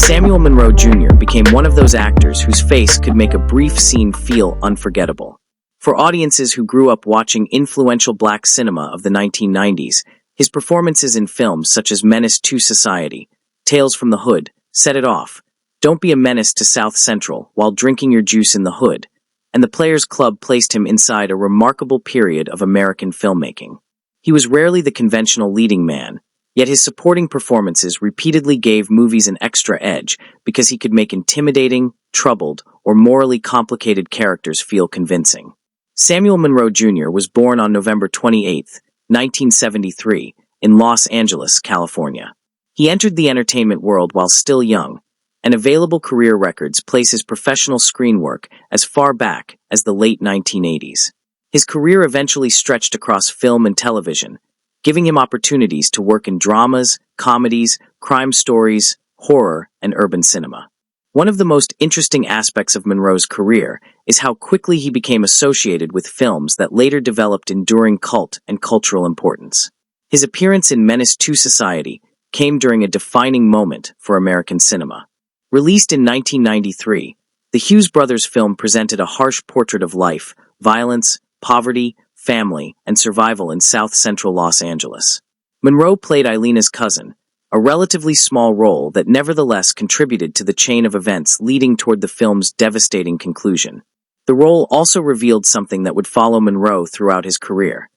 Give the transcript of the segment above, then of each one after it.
Samuel Monroe Jr. became one of those actors whose face could make a brief scene feel unforgettable. For audiences who grew up watching influential black cinema of the 1990s, his performances in films such as Menace to Society, Tales from the Hood, Set It Off, Don't Be a Menace to South Central While Drinking Your Juice in the Hood, and The Players Club placed him inside a remarkable period of American filmmaking. He was rarely the conventional leading man, yet his supporting performances repeatedly gave movies an extra edge because he could make intimidating, troubled, or morally complicated characters feel convincing. Samuel Monroe Jr. was born on November 28, 1973, in Los Angeles, California. He entered the entertainment world while still young, and available career records place his professional screen work as far back as the late 1980s. His career eventually stretched across film and television, giving him opportunities to work in dramas, comedies, crime stories, horror, and urban cinema. One of the most interesting aspects of Monroe's career is how quickly he became associated with films that later developed enduring cult and cultural importance. His appearance in Menace to Society came during a defining moment for American cinema. Released in 1993, the Hughes brothers film presented a harsh portrait of life, violence, poverty, family, and survival in South Central Los Angeles. Monroe played Eilena's cousin, a relatively small role that nevertheless contributed to the chain of events leading toward the film's devastating conclusion. The role also revealed something that would follow Monroe throughout his career.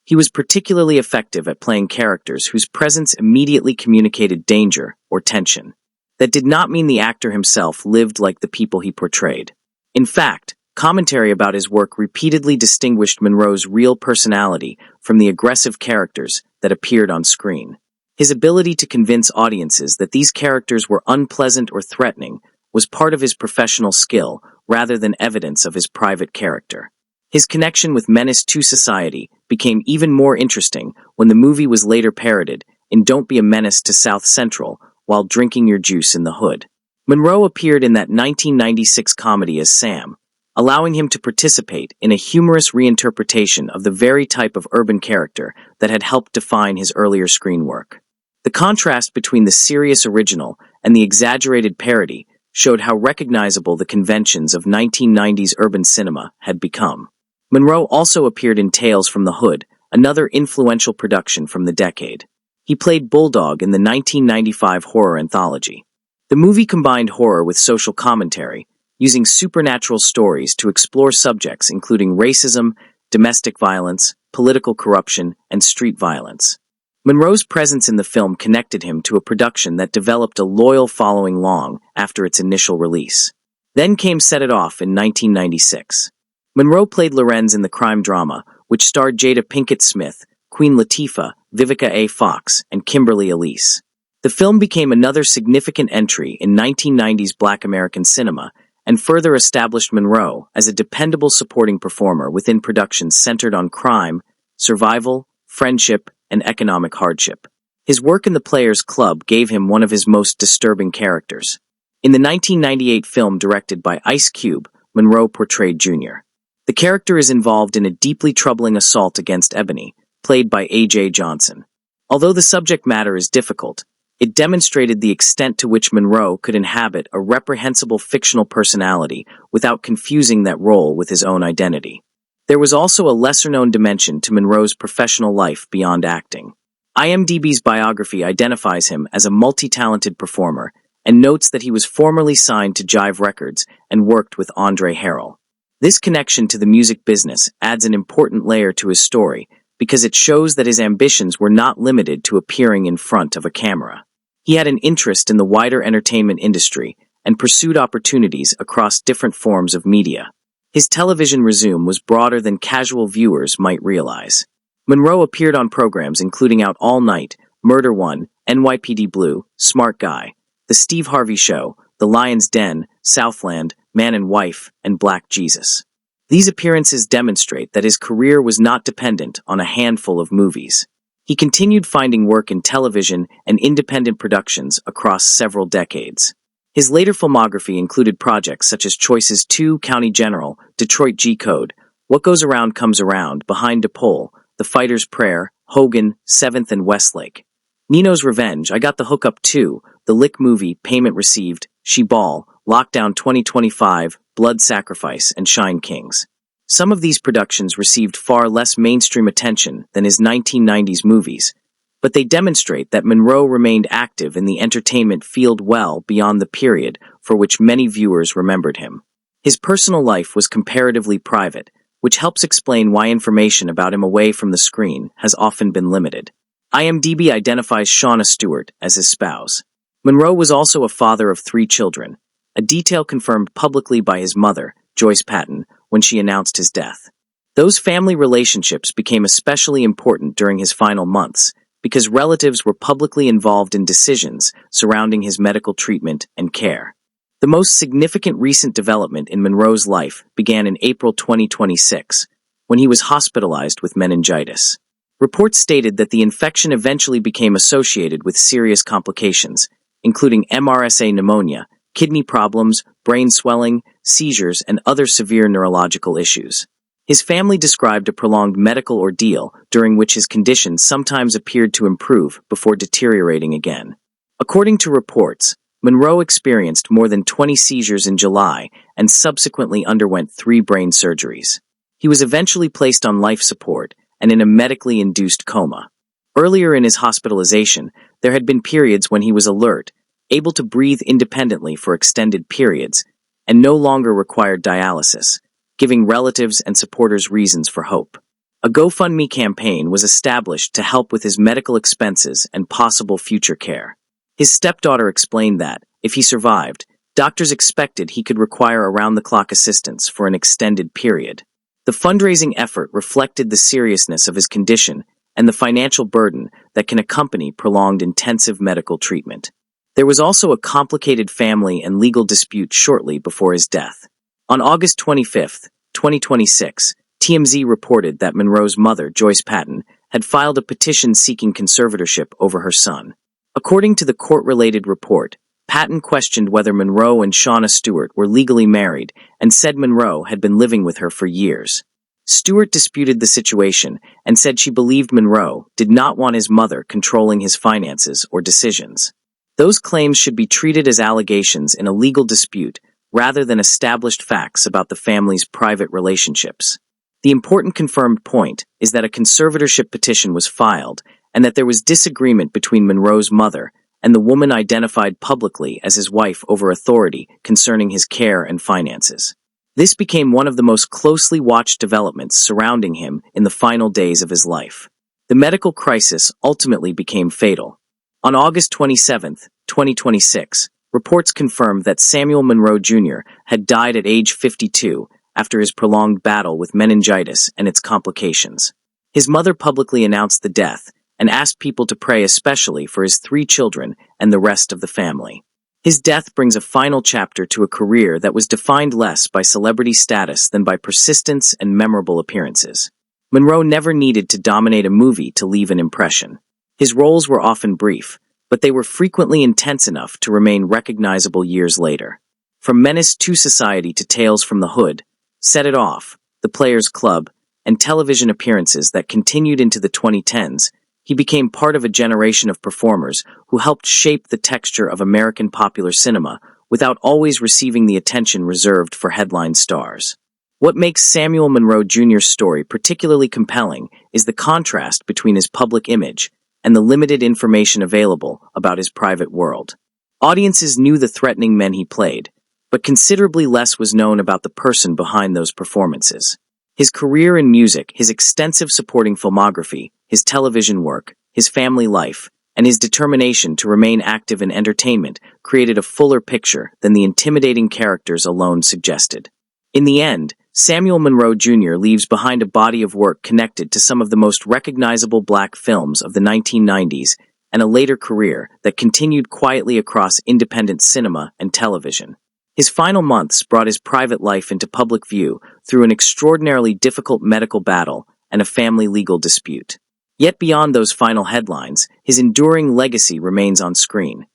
He was particularly effective at playing characters whose presence immediately communicated danger or tension. That did not mean the actor himself lived like the people he portrayed. In fact, commentary about his work repeatedly distinguished Monroe's real personality from the aggressive characters that appeared on screen. His ability to convince audiences that these characters were unpleasant or threatening was part of his professional skill rather than evidence of his private character. His connection with Menace to Society became even more interesting when the movie was later parodied in Don't Be a Menace to South Central While Drinking Your Juice in the Hood. Monroe appeared in that 1996 comedy as Sam, allowing him to participate in a humorous reinterpretation of the very type of urban character that had helped define his earlier screen work. The contrast between the serious original and the exaggerated parody showed how recognizable the conventions of 1990s urban cinema had become. Monroe also appeared in Tales from the Hood, another influential production from the decade. He played Bulldog in the 1995 horror anthology. The movie combined horror with social commentary, using supernatural stories to explore subjects including racism, domestic violence, political corruption, and street violence. Monroe's presence in the film connected him to a production that developed a loyal following long after its initial release. Then came Set It Off in 1996. Monroe played Lorenz in the crime drama, which starred Jada Pinkett Smith, Queen Latifah, Vivica A. Fox, and Kimberly Elise. The film became another significant entry in 1990s Black American cinema and further established Monroe as a dependable supporting performer within productions centered on crime, survival, friendship, and economic hardship. His work in The Players Club gave him one of his most disturbing characters. In the 1998 film directed by Ice Cube, Monroe portrayed Jr. The character is involved in a deeply troubling assault against Ebony, played by A.J. Johnson. Although the subject matter is difficult, it demonstrated the extent to which Monroe could inhabit a reprehensible fictional personality without confusing that role with his own identity. There was also a lesser-known dimension to Monroe's professional life beyond acting. IMDb's biography identifies him as a multi-talented performer and notes that he was formerly signed to Jive Records and worked with Andre Harrell. This connection to the music business adds an important layer to his story because it shows that his ambitions were not limited to appearing in front of a camera. He had an interest in the wider entertainment industry and pursued opportunities across different forms of media. His television resume was broader than casual viewers might realize. Monroe appeared on programs including Out All Night, Murder One, NYPD Blue, Smart Guy, The Steve Harvey Show, The Lion's Den, Southland, Man and Wife, and Black Jesus. These appearances demonstrate that his career was not dependent on a handful of movies. He continued finding work in television and independent productions across several decades. His later filmography included projects such as Choices 2, County General, Detroit G-Code, What Goes Around Comes Around, Behind a Pole, The Fighter's Prayer, Hogan, 7th and Westlake. Nino's Revenge, I Got the Hookup 2, The Lick Movie, Payment Received, She Ball, Lockdown 2025, Blood Sacrifice, and Shine Kings. Some of these productions received far less mainstream attention than his 1990s movies, but they demonstrate that Monroe remained active in the entertainment field well beyond the period for which many viewers remembered him. His personal life was comparatively private, which helps explain why information about him away from the screen has often been limited. IMDb identifies Shauna Stewart as his spouse. Monroe was also a father of 3 children, a detail confirmed publicly by his mother, Joyce Patton, when she announced his death. Those family relationships became especially important during his final months, because relatives were publicly involved in decisions surrounding his medical treatment and care. The most significant recent development in Monroe's life began in April 2026, when he was hospitalized with meningitis. Reports stated that the infection eventually became associated with serious complications, including MRSA pneumonia, kidney problems, brain swelling, seizures, and other severe neurological issues. His family described a prolonged medical ordeal during which his condition sometimes appeared to improve before deteriorating again. According to reports, Monroe experienced more than 20 seizures in July and subsequently underwent 3 brain surgeries. He was eventually placed on life support and in a medically induced coma. Earlier in his hospitalization, there had been periods when he was alert, able to breathe independently for extended periods, and no longer required dialysis, giving relatives and supporters reasons for hope. A GoFundMe campaign was established to help with his medical expenses and possible future care. His stepdaughter explained that, if he survived, doctors expected he could require around-the-clock assistance for an extended period. The fundraising effort reflected the seriousness of his condition and the financial burden that can accompany prolonged intensive medical treatment. There was also a complicated family and legal dispute shortly before his death. On August 25, 2026, TMZ reported that Monroe's mother, Joyce Patton, had filed a petition seeking conservatorship over her son. According to the court-related report, Patton questioned whether Monroe and Shauna Stewart were legally married and said Monroe had been living with her for years. Stewart disputed the situation and said she believed Monroe did not want his mother controlling his finances or decisions. Those claims should be treated as allegations in a legal dispute rather than established facts about the family's private relationships. The important confirmed point is that a conservatorship petition was filed and that there was disagreement between Monroe's mother and the woman identified publicly as his wife over authority concerning his care and finances. This became one of the most closely watched developments surrounding him in the final days of his life. The medical crisis ultimately became fatal. On August 27, 2026, reports confirmed that Samuel Monroe Jr. had died at age 52 after his prolonged battle with meningitis and its complications. His mother publicly announced the death and asked people to pray especially for his 3 children and the rest of the family. His death brings a final chapter to a career that was defined less by celebrity status than by persistence and memorable appearances. Monroe never needed to dominate a movie to leave an impression. His roles were often brief, but they were frequently intense enough to remain recognizable years later. From Menace to Society to Tales from the Hood, Set It Off, The Players Club, and television appearances that continued into the 2010s, he became part of a generation of performers who helped shape the texture of American popular cinema without always receiving the attention reserved for headline stars. What makes Samuel Monroe Jr.'s story particularly compelling is the contrast between his public image and the limited information available about his private world. Audiences knew the threatening men he played, but considerably less was known about the person behind those performances. His career in music, his extensive supporting filmography, his television work, his family life, and his determination to remain active in entertainment created a fuller picture than the intimidating characters alone suggested. In the end, Samuel Monroe Jr. leaves behind a body of work connected to some of the most recognizable black films of the 1990s and a later career that continued quietly across independent cinema and television. His final months brought his private life into public view through an extraordinarily difficult medical battle and a family legal dispute. Yet beyond those final headlines, his enduring legacy remains on screen.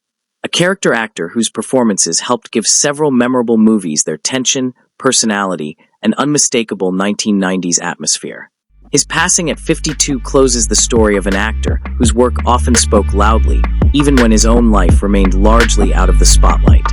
A character actor whose performances helped give several memorable movies their tension, personality, and unmistakable 1990s atmosphere. His passing at 52 closes the story of an actor whose work often spoke loudly, even when his own life remained largely out of the spotlight.